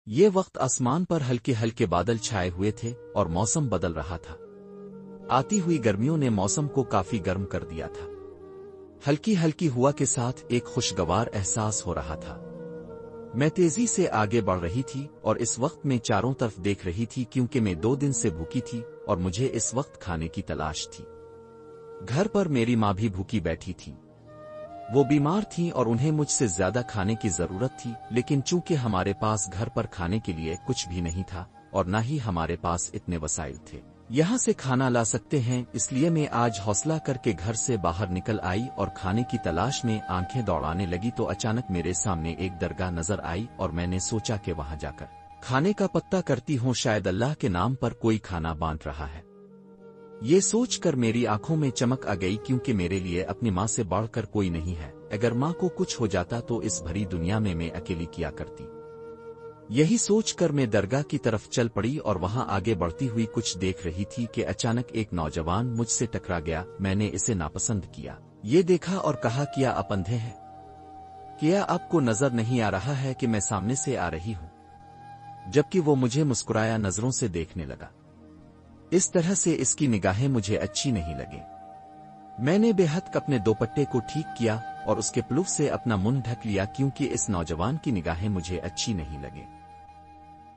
یہ وقت آسمان پر ہلکے ہلکے بادل چھائے ہوئے تھے اور موسم بدل رہا تھا۔ آتی ہوئی گرمیوں نے موسم کو کافی گرم کر دیا تھا۔ ہلکی ہلکی ہوا کے ساتھ ایک خوشگوار احساس ہو رہا تھا۔ میں تیزی سے آگے بڑھ رہی تھی اور اس وقت میں چاروں طرف دیکھ رہی تھی کیونکہ میں 2 دن سے بھوکی تھی اور مجھے اس وقت کھانے کی تلاش تھی۔ گھر پر میری ماں بھی بھوکی بیٹھی تھی۔ وہ بیمار تھیں اور انہیں مجھ سے زیادہ کھانے کی ضرورت تھی، لیکن چونکہ ہمارے پاس گھر پر کھانے کے لیے کچھ بھی نہیں تھا اور نہ ہی ہمارے پاس اتنے وسائل تھے یہاں سے کھانا لا سکتے ہیں، اس لیے میں آج حوصلہ کر کے گھر سے باہر نکل آئی اور کھانے کی تلاش میں آنکھیں دوڑانے لگی تو اچانک میرے سامنے ایک درگاہ نظر آئی اور میں نے سوچا کہ وہاں جا کر کھانے کا پتہ کرتی ہوں، شاید اللہ کے نام پر کوئی کھانا بانٹ رہا ہے۔ یہ سوچ کر میری آنکھوں میں چمک آ گئی کیونکہ میرے لیے اپنی ماں سے بڑھ کر کوئی نہیں ہے۔ اگر ماں کو کچھ ہو جاتا تو اس بھری دنیا میں اکیلی کیا کرتی۔ یہی سوچ کر میں درگاہ کی طرف چل پڑی اور وہاں آگے بڑھتی ہوئی کچھ دیکھ رہی تھی کہ اچانک ایک نوجوان مجھ سے ٹکرا گیا۔ میں نے اسے ناپسند کیا، یہ دیکھا اور کہا، کیا آپ اندھے ہیں؟ کیا آپ کو نظر نہیں آ رہا ہے کہ میں سامنے سے آ رہی ہوں؟ جبکہ وہ مجھے مسکرایا نظروں سے دیکھنے لگا۔ اس طرح سے اس کی نگاہیں مجھے اچھی نہیں لگیں۔ میں نے بے حد اپنے دوپٹے کو ٹھیک کیا اور اس کے پلوف سے اپنا منہ ڈھک لیا کیونکہ اس نوجوان کی نگاہیں مجھے اچھی نہیں لگیں۔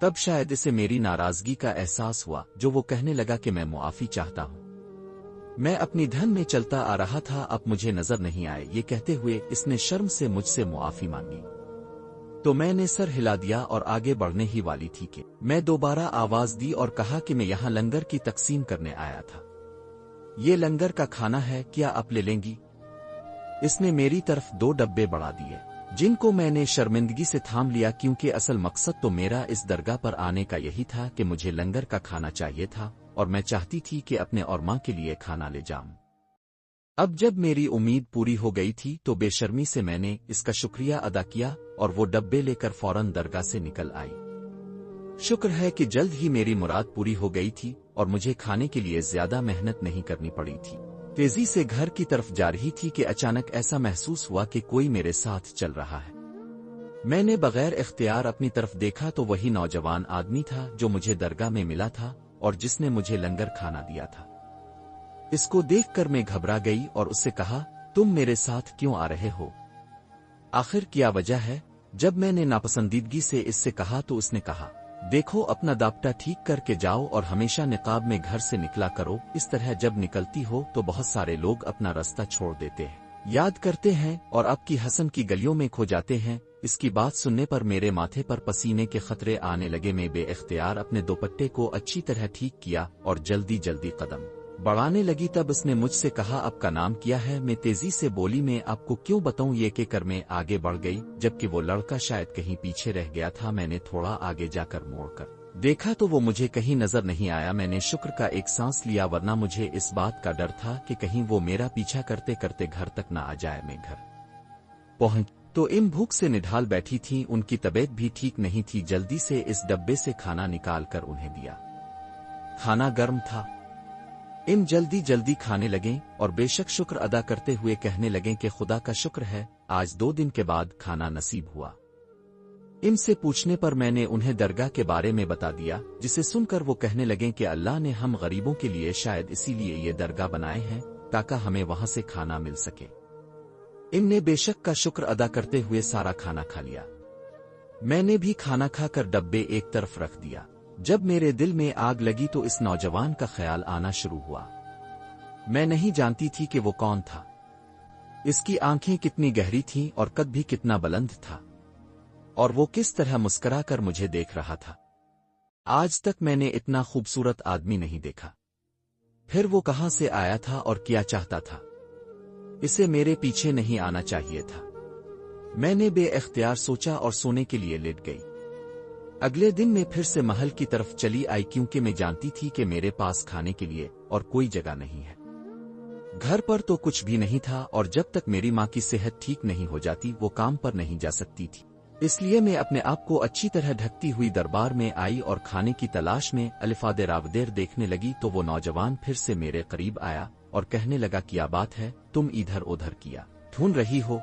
تب شاید اسے میری ناراضگی کا احساس ہوا، جو وہ کہنے لگا کہ میں معافی چاہتا ہوں، میں اپنی دھن میں چلتا آ رہا تھا، اب مجھے نظر نہیں آئے۔ یہ کہتے ہوئے اس نے شرم سے مجھ سے معافی مانگی تو میں نے سر ہلا دیا اور آگے بڑھنے ہی والی تھی کہ میں دوبارہ آواز دی اور کہا کہ میں یہاں لنگر کی تقسیم کرنے آیا تھا، یہ لنگر کا کھانا ہے، کیا آپ لے لیں گی؟ اس نے میری طرف 2 ڈبے بڑھا دیے جن کو میں نے شرمندگی سے تھام لیا کیونکہ اصل مقصد تو میرا اس درگاہ پر آنے کا یہی تھا کہ مجھے لنگر کا کھانا چاہیے تھا اور میں چاہتی تھی کہ اپنے اور ماں کے لیے کھانا لے جاؤں۔ اب جب میری امید پوری ہو گئی تھی تو بے شرمی سے میں نے اس کا شکریہ ادا کیا اور وہ ڈبے لے کر فوراً درگاہ سے نکل آئی۔ شکر ہے کہ جلد ہی میری مراد پوری ہو گئی تھی اور مجھے کھانے کے لیے زیادہ محنت نہیں کرنی پڑی تھی۔ تیزی سے گھر کی طرف جا رہی تھی کہ اچانک ایسا محسوس ہوا کہ کوئی میرے ساتھ چل رہا ہے۔ میں نے بغیر اختیار اپنی طرف دیکھا تو وہی نوجوان آدمی تھا جو مجھے درگاہ میں ملا تھا اور جس نے مجھے لنگر کھانا دیا تھا۔ اس کو دیکھ کر میں گھبرا گئی اور اس سے کہا، تم میرے ساتھ کیوں آ رہے ہو؟ آخر کیا وجہ ہے؟ جب میں نے ناپسندیدگی سے اس سے کہا تو اس نے کہا، دیکھو اپنا داپٹہ ٹھیک کر کے جاؤ اور ہمیشہ نقاب میں گھر سے نکلا کرو، اس طرح جب نکلتی ہو تو بہت سارے لوگ اپنا راستہ چھوڑ دیتے ہیں، یاد کرتے ہیں اور آپ کی حسن کی گلیوں میں کھو جاتے ہیں۔ اس کی بات سننے پر میرے ماتھے پر پسینے کے خطرے آنے لگے۔ میں بے اختیار اپنے دوپٹے کو اچھی طرح ٹھیک کیا اور جلدی جلدی قدم بڑھانے لگی۔ تب اس نے مجھ سے کہا، آپ کا نام کیا ہے؟ میں تیزی سے بولی، میں آپ کو کیوں بتاؤں؟ یہ کہہ کر میں آگے بڑھ گئی جبکہ وہ لڑکا شاید کہیں پیچھے رہ گیا تھا۔ میں نے تھوڑا آگے جا کر موڑ کر دیکھا تو وہ مجھے کہیں نظر نہیں آیا۔ میں نے شکر کا ایک سانس لیا ورنہ مجھے اس بات کا ڈر تھا کہ کہیں وہ میرا پیچھا کرتے کرتے گھر تک نہ آ جائے۔ میں گھر پہنچ تو بھوک سے نڈھال بیٹھی تھیں، ان کی طبیعت بھی ٹھیک نہیں تھی۔ جلدی سے اس ڈبے سے کھانا نکال کر انہیں دیا۔ کھانا گرم تھا۔ جلدی جلدی کھانے لگیں اور بے شک شکر ادا کرتے ہوئے کہنے لگیں کہ خدا کا شکر ہے، آج 2 دن کے بعد کھانا نصیب ہوا۔ ان سے پوچھنے پر میں نے انہیں درگاہ کے بارے میں بتا دیا، جسے سن کر وہ کہنے لگیں کہ اللہ نے ہم غریبوں کے لیے شاید اسی لیے یہ درگاہ بنائے ہیں تاکہ ہمیں وہاں سے کھانا مل سکے۔ ان نے بے شک کا شکر ادا کرتے ہوئے سارا کھانا کھا لیا۔ میں نے بھی کھانا کھا کر ڈبے ایک طرف رکھ دیا۔ جب میرے دل میں آگ لگی تو اس نوجوان کا خیال آنا شروع ہوا۔ میں نہیں جانتی تھی کہ وہ کون تھا، اس کی آنکھیں کتنی گہری تھیں اور قد بھی کتنا بلند تھا، اور وہ کس طرح مسکرا کر مجھے دیکھ رہا تھا۔ آج تک میں نے اتنا خوبصورت آدمی نہیں دیکھا۔ پھر وہ کہاں سے آیا تھا اور کیا چاہتا تھا؟ اسے میرے پیچھے نہیں آنا چاہیے تھا۔ میں نے بے اختیار سوچا اور سونے کے لیے لیٹ گئی۔ اگلے دن میں پھر سے محل کی طرف چلی آئی کیونکہ میں جانتی تھی کہ میرے پاس کھانے کے لیے اور کوئی جگہ نہیں ہے۔ گھر پر تو کچھ بھی نہیں تھا اور جب تک میری ماں کی صحت ٹھیک نہیں ہو جاتی وہ کام پر نہیں جا سکتی تھی، اس لیے میں اپنے آپ کو اچھی طرح ڈھکتی ہوئی دربار میں آئی اور کھانے کی تلاش میں الفاد راودیر دیکھنے لگی تو وہ نوجوان پھر سے میرے قریب آیا اور کہنے لگا، کیا بات ہے، تم ادھر ادھر کیا ڈھونڈ رہی ہو؟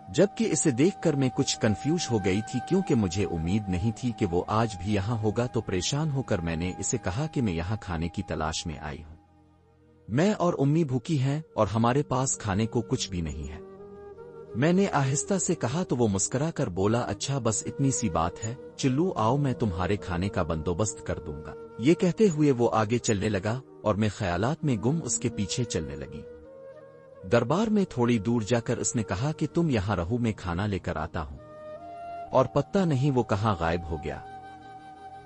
जबकि इसे देखकर मैं कुछ कंफ्यूज हो गई थी क्योंकि मुझे उम्मीद नहीं थी कि वो आज भी यहाँ होगा। तो परेशान होकर मैंने इसे कहा कि मैं यहाँ खाने की तलाश में आई हूँ। मैं और उम्मी भूखी हैं और हमारे पास खाने को कुछ भी नहीं है। मैंने आहिस्ता से कहा तो वो मुस्कुरा कर बोला, अच्छा बस इतनी सी बात है, चिल्लू आओ मैं तुम्हारे खाने का बंदोबस्त कर दूंगा। ये कहते हुए वो आगे चलने लगा और मैं ख्यालात में गुम उसके पीछे चलने लगी। दरबार में थोड़ी दूर जाकर उसने कहा कि तुम यहाँ रहो, मैं खाना लेकर आता हूँ। और पत्ता नहीं वो कहाँ गायब हो गया।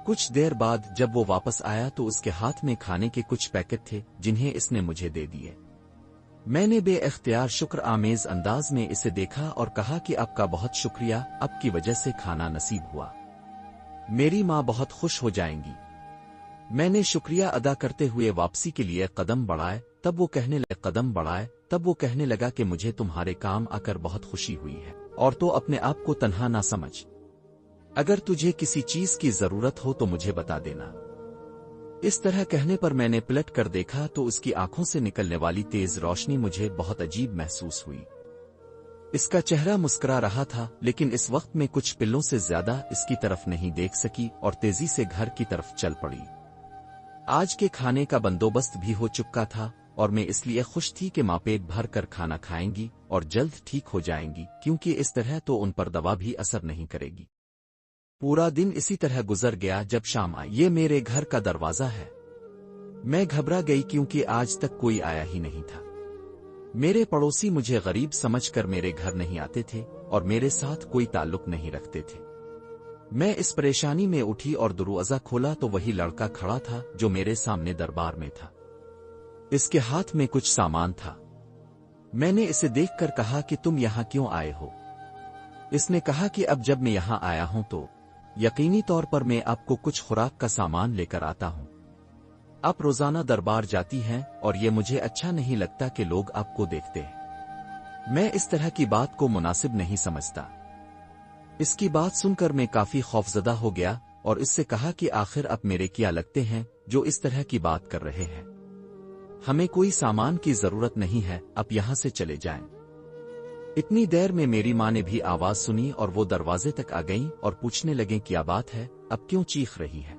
कुछ देर बाद जब वो वापस आया तो उसके हाथ में खाने के कुछ पैकेट थे जिन्हें इसने मुझे दे दिए। मैंने बेइख्तियार शुक्र आमेज अंदाज में इसे देखा और कहा कि आपका बहुत शुक्रिया, आपकी वजह से खाना नसीब हुआ। मेरी माँ बहुत खुश हो जाएंगी। मैंने शुक्रिया अदा करते हुए वापसी के लिए कदम बढ़ाए तब वो कहने लगा कि मुझे तुम्हारे काम आकर बहुत खुशी हुई है और तो अपने आप को तन्हा ना समझ। अगर तुझे किसी चीज की जरूरत हो तो मुझे बता देना। इस तरह कहने पर मैंने पलट कर देखा तो उसकी आंखों से निकलने वाली तेज रोशनी मुझे बहुत अजीब महसूस हुई। इसका चेहरा मुस्कुरा रहा था, लेकिन इस वक्त में कुछ पिल्लों से ज्यादा इसकी तरफ नहीं देख सकी और तेजी से घर की तरफ चल पड़ी। आज के खाने का बंदोबस्त भी हो चुका था और मैं इसलिए खुश थी कि माँ पेट भर कर खाना खाएंगी और जल्द ठीक हो जाएंगी, क्योंकि इस तरह तो उन पर दवा भी असर नहीं करेगी। पूरा दिन इसी तरह गुजर गया। जब शाम आई, ये मेरे घर का दरवाजा है। मैं घबरा गई क्योंकि आज तक कोई आया ही नहीं था। मेरे पड़ोसी मुझे गरीब समझकर मेरे घर नहीं आते थे और मेरे साथ कोई ताल्लुक नहीं रखते थे। मैं इस परेशानी में उठी और दरवाजा खोला तो वही लड़का खड़ा था जो मेरे सामने दरबार में था। इसके हाथ में कुछ सामान था। मैंने इसे देखकर कहा कि तुम यहाँ क्यों आए हो? इसने कहा कि अब जब मैं यहाँ आया हूं तो यकीनी तौर पर मैं आपको कुछ खुराक का सामान लेकर आता हूं। आप रोजाना दरबार जाती हैं और ये मुझे अच्छा नहीं लगता कि लोग आपको देखते हैं। मैं इस तरह की बात को मुनासिब नहीं समझता। इसकी बात सुनकर मैं काफी खौफजदा हो गया और इससे कहा कि आखिर आप मेरे क्या लगते हैं जो इस तरह की बात कर रहे हैं? हमें कोई सामान की जरूरत नहीं है, आप यहां से चले जाएं। इतनी देर में मेरी माँ ने भी आवाज सुनी और वो दरवाजे तक आ गईं और पूछने लगे क्या बात है, अब क्यों चीख रही है?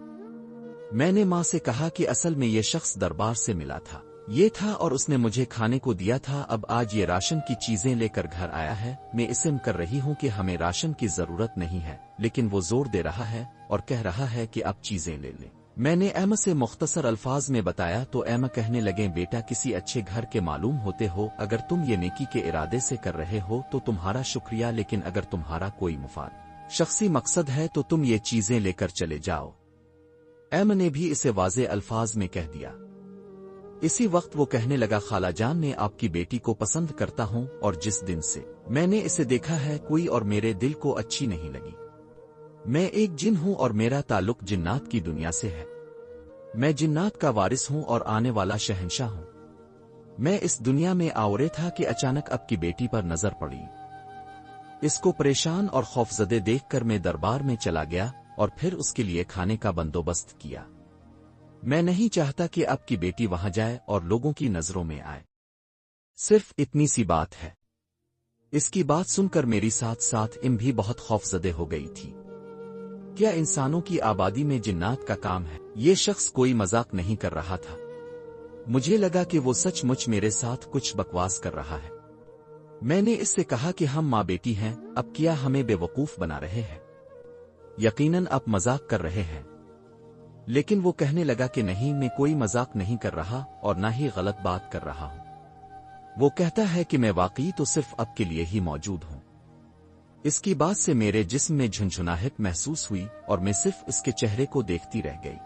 मैंने माँ से कहा कि असल में ये शख्स दरबार से मिला था, ये था और उसने मुझे खाने को दिया था। अब आज ये राशन की चीजें लेकर घर आया है। मैं इसे कर रही हूँ कि हमें राशन की जरूरत नहीं है, लेकिन वो जोर दे रहा है और कह रहा है कि आप चीजें ले लें। मैंने एम से मुख्तसर अल्फाज में बताया तो एम कहने लगे, बेटा किसी अच्छे घर के मालूम होते हो, अगर तुम ये नेकी के इरादे से कर रहे हो तो तुम्हारा शुक्रिया, लेकिन अगर तुम्हारा कोई मुफाद शख्सी मकसद है तो तुम ये चीजें लेकर चले जाओ। एम ने भी इसे वाज़े अल्फाज में कह दिया। इसी वक्त वो कहने लगा, खालाजान मैं आपकी बेटी को पसंद करता हूँ और जिस दिन से मैंने इसे देखा है कोई और मेरे दिल को अच्छी नहीं लगी। मैं एक जिन हूँ और मेरा ताल्लुक जिन्नात की दुनिया से है। मैं जिन्नात का वारिस हूँ और आने वाला शहंशाह हूँ। मैं इस दुनिया में आवरे था कि अचानक आपकी बेटी पर नजर पड़ी। इसको परेशान और खौफजदे देखकर मैं दरबार में चला गया और फिर उसके लिए खाने का बंदोबस्त किया। मैं नहीं चाहता कि आपकी बेटी वहां जाए और लोगों की नजरों में आए। सिर्फ इतनी सी बात है। इसकी बात सुनकर मेरी साथ साथ इम भी बहुत खौफजदे हो गई थी। क्या इंसानों की आबादी में जिन्नात का काम है? ये शख्स कोई मजाक नहीं कर रहा था। मुझे लगा कि वो सचमुच मेरे साथ कुछ बकवास कर रहा है। मैंने इससे कहा कि हम माँ बेटी हैं, अब क्या हमें बेवकूफ बना रहे हैं? यकीनन आप मजाक कर रहे हैं। लेकिन वो कहने लगा कि नहीं, मैं कोई मजाक नहीं कर रहा और ना ही गलत बात कर रहा हूं। वो कहता है कि मैं वाकई तो सिर्फ आपके लिए ही मौजूद हूं। इसकी बात से मेरे जिस्म में झुनझुनाहट महसूस हुई और मैं सिर्फ इसके चेहरे को देखती रह गई।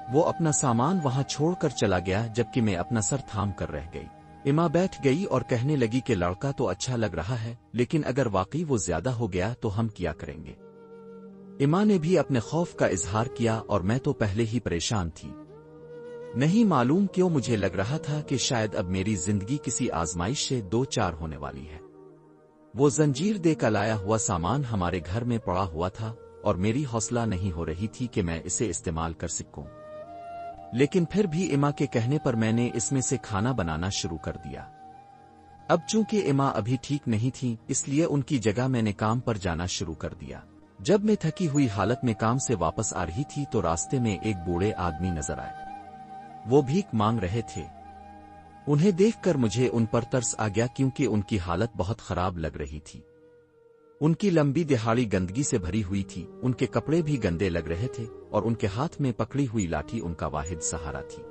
वो अपना सामान वहां छोड़कर चला गया जबकि मैं अपना सर थाम कर रह गई। इमा बैठ गई और कहने लगी कि लड़का तो अच्छा लग रहा है, लेकिन अगर वाकई वो ज्यादा हो गया तो हम क्या करेंगे? इमा ने भी अपने खौफ का इजहार किया और मैं तो पहले ही परेशान थी। नहीं मालूम क्यों मुझे लग रहा था कि शायद अब मेरी जिंदगी किसी आजमाइश से दो चार होने वाली है। वो जंजीर देकर लाया हुआ सामान हमारे घर में पड़ा हुआ था और मेरी हौसला नहीं हो रही थी कि मैं इसे इस्तेमाल कर सकूं। लेकिन फिर भी इमा के कहने पर मैंने इसमें से खाना बनाना शुरू कर दिया। अब चूंकि इमा अभी ठीक नहीं थी, इसलिए उनकी जगह मैंने काम पर जाना शुरू कर दिया। जब मैं थकी हुई हालत में काम से वापस आ रही थी तो रास्ते में एक बूढ़े आदमी नजर आए। वो भीख मांग रहे थे। उन्हें देखकर मुझे उन पर तरस आ गया क्योंकि उनकी हालत बहुत खराब लग रही थी। उनकी लंबी दिहाड़ी गंदगी से भरी हुई थी, उनके कपड़े भी गंदे लग रहे थे और उनके हाथ में पकड़ी हुई लाठी उनका वाहिद सहारा थी।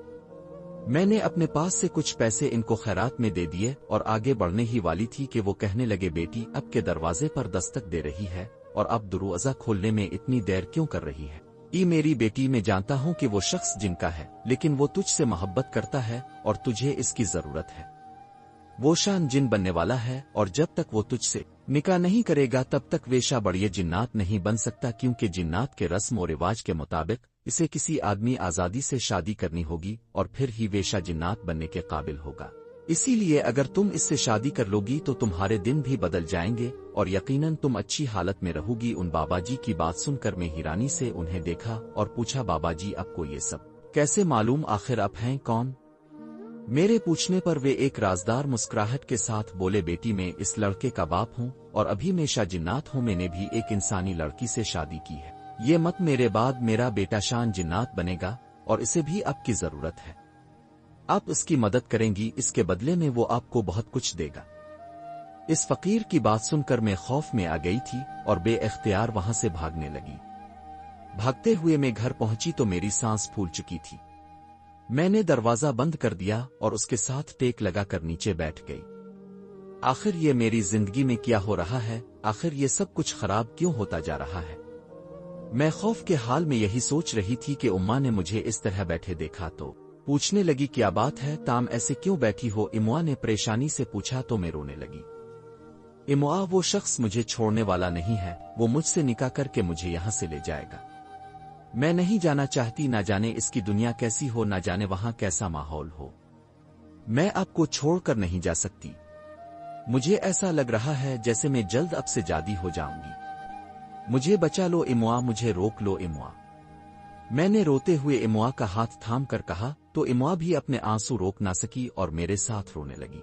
मैंने अपने पास से कुछ पैसे इनको खैरात में दे दिए और आगे बढ़ने ही वाली थी कि वो कहने लगे, बेटी अब के दरवाजे पर दस्तक दे रही है और अब दरवाजा खोलने में इतनी देर क्यों कर रही है? मेरी बेटी, मैं जानता हूं कि वो शख्स जिनका है, लेकिन वो तुझसे मोहब्बत करता है और तुझे इसकी जरूरत है। वो शान जिन बनने वाला है और जब तक वो तुझसे निकाह नहीं करेगा तब तक वेशा बढ़िया जिन्नात नहीं बन सकता, क्योंकि जिन्नात के रस्म और रिवाज के मुताबिक इसे किसी आदमी आजादी से शादी करनी होगी और फिर ही वेशा जिन्नात बनने के काबिल होगा। इसीलिए अगर तुम इससे शादी कर लोगी तो तुम्हारे दिन भी बदल जाएंगे और यकीनन तुम अच्छी हालत में रहोगी। उन बाबाजी की बात सुनकर मैं हैरानी से उन्हें देखा और पूछा, बाबाजी आपको ये सब कैसे मालूम? आखिर आप हैं कौन? मेरे पूछने पर वे एक राजदार मुस्कुराहट के साथ बोले, बेटी मैं इस लड़के का बाप हूँ और अभी मैं शाजिन्नात हूँ। मैंने भी एक इंसानी लड़की से शादी की है। ये मत मेरे बाद मेरा बेटा शान जिन्नात बनेगा और इसे भी आपकी जरूरत है। आप उसकी मदद करेंगी, इसके बदले में वो आपको बहुत कुछ देगा। इस फकीर की बात सुनकर मैं खौफ में आ गई थी और बेइख्तियार वहां से भागने लगी। भागते हुए मैं घर पहुंची तो मेरी सांस फूल चुकी थी। मैंने दरवाजा बंद कर दिया और उसके साथ टेक लगाकर नीचे बैठ गई। आखिर ये मेरी जिंदगी में क्या हो रहा है? आखिर ये सब कुछ खराब क्यों होता जा रहा है? मैं खौफ के हाल में यही सोच रही थी कि उम्मा ने मुझे इस तरह बैठे देखा तो पूछने लगी, क्या बात है ताम, ऐसे क्यों बैठी हो? इमुआ ने परेशानी से पूछा तो मैं रोने लगी। इमुआ, वो शख्स मुझे छोड़ने वाला नहीं है, वो मुझसे निकाह करके मुझे यहां से ले जाएगा। मैं नहीं जाना चाहती, ना जाने इसकी दुनिया कैसी हो, ना जाने वहां कैसा माहौल हो। मैं आपको छोड़कर नहीं जा सकती। मुझे ऐसा लग रहा है जैसे मैं जल्द अब से जादी हो जाऊंगी। मुझे बचा लो इमुआ, मुझे रोक लो इमुआ। मैंने रोते हुए इमुआ का हाथ थाम कर कहा तो इमुआ भी अपने आंसू रोक ना सकी और मेरे साथ रोने लगी।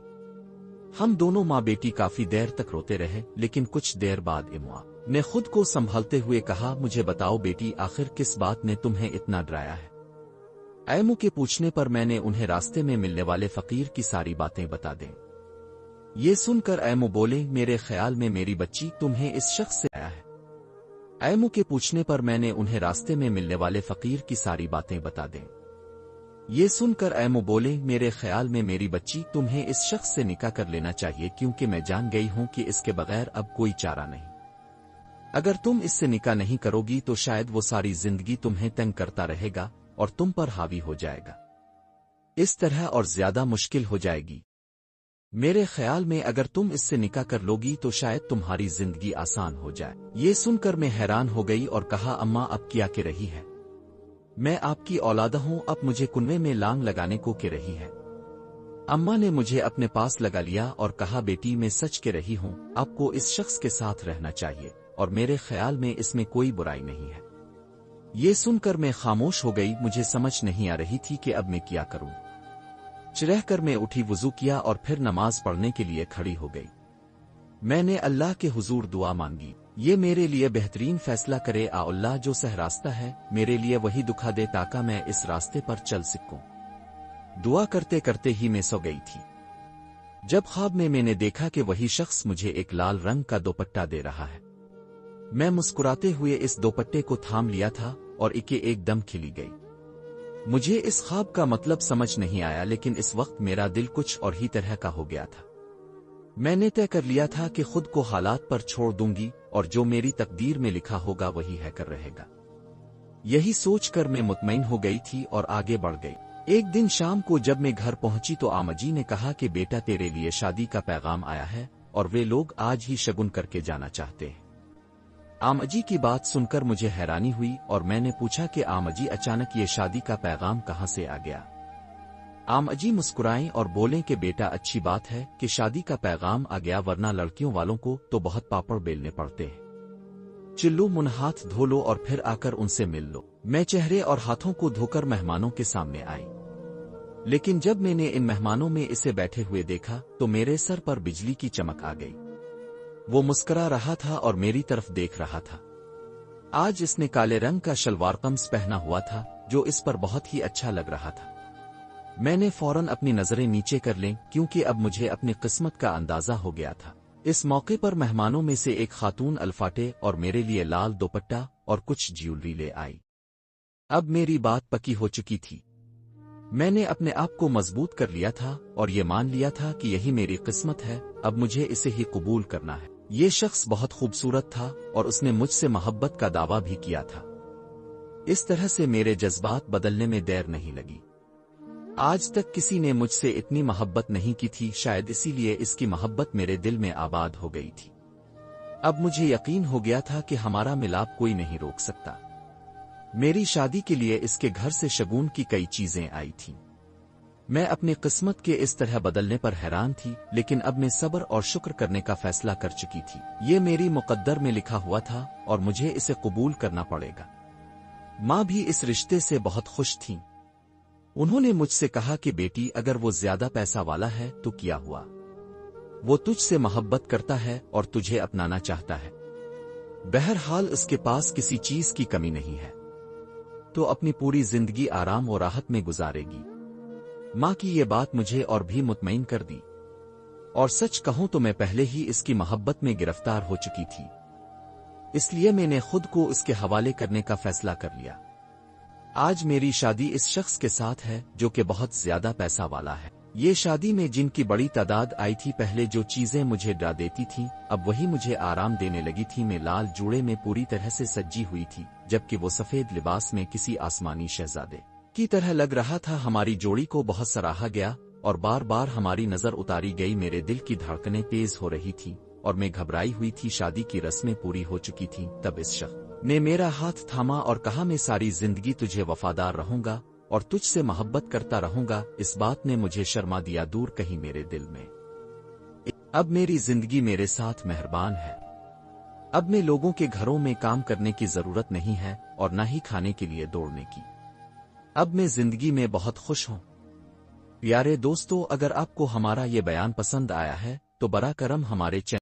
हम दोनों माँ बेटी काफी देर तक रोते रहे, लेकिन कुछ देर बाद इमुआ ने खुद को संभालते हुए कहा, मुझे बताओ बेटी, आखिर किस बात ने तुम्हें इतना डराया है? ऐमू के पूछने पर मैंने उन्हें रास्ते में मिलने वाले फकीर की सारी बातें बता दें। ये सुनकर ऐमू बोले, मेरे ख्याल में मेरी बच्ची तुम्हें इस शख्स से आया है। ऐमू के पूछने पर मैंने उन्हें रास्ते में मिलने वाले फकीर की सारी बातें बता दें। ये सुनकर ऐमू बोले, मेरे ख्याल में मेरी बच्ची तुम्हें इस शख्स से निकाह कर लेना चाहिए, क्योंकि मैं जान गई हूं कि इसके बगैर अब कोई चारा नहीं। अगर तुम इससे निकाह नहीं करोगी तो शायद वो सारी जिंदगी तुम्हें तंग करता रहेगा और तुम पर हावी हो जाएगा। इस तरह और ज्यादा मुश्किल हो जाएगी। मेरे ख्याल में अगर तुम इससे निकाह कर लोगी तो शायद तुम्हारी जिंदगी आसान हो जाए। ये सुनकर मैं हैरान हो गई और कहा, अम्मा अब क्या कह रही है? मैं आपकी औलाद हूं, अब मुझे कुनवे में लांग लगाने को कह रही है। अम्मा ने मुझे अपने पास लगा लिया और कहा, बेटी मैं सच कह रही हूं, आपको इस शख्स के साथ रहना चाहिए और मेरे ख्याल में इसमें कोई बुराई नहीं है। ये सुनकर मैं खामोश हो गई। मुझे समझ नहीं आ रही थी कि अब मैं क्या करूं। चिढ़कर मैं उठी, वुजू किया और फिर नमाज पढ़ने के लिए खड़ी हो गई। मैंने अल्लाह के हुजूर दुआ मांगी, ये मेरे लिए बेहतरीन फैसला करे। अल्लाह जो सह रास्ता है मेरे लिए वही दिखा दे ताकि मैं इस रास्ते पर चल सकूं। दुआ करते करते ही मैं सो गई थी। जब ख्वाब में मैंने देखा कि वही शख्स मुझे एक लाल रंग का दुपट्टा दे रहा है। मैं मुस्कुराते हुए इस दुपट्टे को थाम लिया था और इके एकदम खिली गई। मुझे इस ख्वाब का मतलब समझ नहीं आया, लेकिन इस वक्त मेरा दिल कुछ और ही तरह का हो गया था। मैंने तय कर लिया था कि खुद को हालात पर छोड़ दूंगी और जो मेरी तकदीर में लिखा होगा वही है कर रहेगा। यही सोचकर मैं मुतमईन हो गई थी और आगे बढ़ गई। एक दिन शाम को जब मैं घर पहुंची तो आमाजी ने कहा कि बेटा तेरे लिए शादी का पैगाम आया है और वे लोग आज ही शगुन करके जाना चाहते हैं। आमाजी की बात सुनकर मुझे हैरानी हुई और मैंने पूछा कि आमाजी अचानक ये शादी का पैगाम कहां से आ गया? आमाजी मुस्कुराएं और बोलें कि बेटा अच्छी बात है कि शादी का पैगाम आ गया, वरना लड़कियों वालों को तो बहुत पापड़ बेलने पड़ते हैं। चिल्लो, मुंह हाथ धो लो और फिर आकर उनसे मिल लो। मैं चेहरे और हाथों को धोकर मेहमानों के सामने आई। لیکن جب میں نے ان مہمانوں میں اسے بیٹھے ہوئے دیکھا تو میرے سر پر بجلی کی چمک آ گئی۔ وہ مسکرا رہا تھا اور میری طرف دیکھ رہا تھا۔ آج اس نے کالے رنگ کا شلوار قمیص پہنا ہوا تھا جو اس پر بہت ہی اچھا لگ رہا تھا۔ میں نے فوراً اپنی نظریں نیچے کر لیں کیونکہ اب مجھے اپنی قسمت کا اندازہ ہو گیا تھا۔ اس موقع پر مہمانوں میں سے ایک خاتون الفاٹے اور میرے لیے لال دوپٹہ اور کچھ جیولری لے آئی۔ اب میری بات پکی ہو چکی تھی۔ میں نے اپنے آپ کو مضبوط کر لیا تھا اور یہ مان لیا تھا کہ یہی میری قسمت ہے، اب مجھے اسے ہی قبول کرنا ہے۔ یہ شخص بہت خوبصورت تھا اور اس نے مجھ سے محبت کا دعویٰ بھی کیا تھا۔ اس طرح سے میرے جذبات بدلنے میں دیر نہیں لگی۔ آج تک کسی نے مجھ سے اتنی محبت نہیں کی تھی، شاید اسی لیے اس کی محبت میرے دل میں آباد ہو گئی تھی۔ اب مجھے یقین ہو گیا تھا کہ ہمارا ملاپ کوئی نہیں روک سکتا۔ میری شادی کے لیے اس کے گھر سے شگون کی کئی چیزیں آئی تھیں۔ میں اپنی قسمت کے اس طرح بدلنے پر حیران تھی، لیکن اب میں صبر اور شکر کرنے کا فیصلہ کر چکی تھی۔ یہ میری مقدر میں لکھا ہوا تھا اور مجھے اسے قبول کرنا پڑے گا۔ ماں بھی اس رشتے سے بہت خوش تھیں۔ انہوں نے مجھ سے کہا کہ بیٹی، اگر وہ زیادہ پیسہ والا ہے تو کیا ہوا؟ وہ تجھ سے محبت کرتا ہے اور تجھے اپنانا چاہتا ہے۔ بہرحال اس کے پاس کسی چیز کی کمی نہیں ہے، تو اپنی پوری زندگی آرام و راحت میں گزارے گی۔ ماں کی یہ بات مجھے اور بھی مطمئن کر دی، اور سچ کہوں تو میں پہلے ہی اس کی محبت میں گرفتار ہو چکی تھی، اس لیے میں نے خود کو اس کے حوالے کرنے کا فیصلہ کر لیا۔ آج میری شادی اس شخص کے ساتھ ہے جو کہ بہت زیادہ پیسہ والا ہے۔ یہ شادی میں جن کی بڑی تعداد آئی تھی، پہلے جو چیزیں مجھے ڈرا دیتی تھیں اب وہی مجھے آرام دینے لگی تھی۔ میں لال جوڑے میں پوری طرح سے سجی ہوئی تھی، جبکہ وہ سفید لباس میں کسی آسمانی شہزادے کی طرح لگ رہا تھا۔ ہماری جوڑی کو بہت سراہا گیا اور بار بار ہماری نظر اتاری گئی۔ میرے دل کی دھڑکنیں تیز ہو رہی تھیں اور میں گھبرائی ہوئی تھی۔ شادی کی رسمیں پوری ہو چکی تھیں، تب اس شخص نے میرا ہاتھ تھاما اور کہا، میں ساری زندگی تجھے وفادار رہوں گا اور تجھ سے محبت کرتا رہوں گا۔ اس بات نے مجھے شرما دیا دور کہیں میرے دل میں۔ اب میری زندگی میرے ساتھ مہربان ہے۔ اب میں لوگوں کے گھروں میں کام کرنے کی ضرورت نہیں ہے اور نہ ہی کھانے کے لیے دوڑنے کی۔ اب میں زندگی میں بہت خوش ہوں۔ پیارے دوستو، اگر آپ کو ہمارا یہ بیان پسند آیا ہے تو براہ کرم ہمارے چینل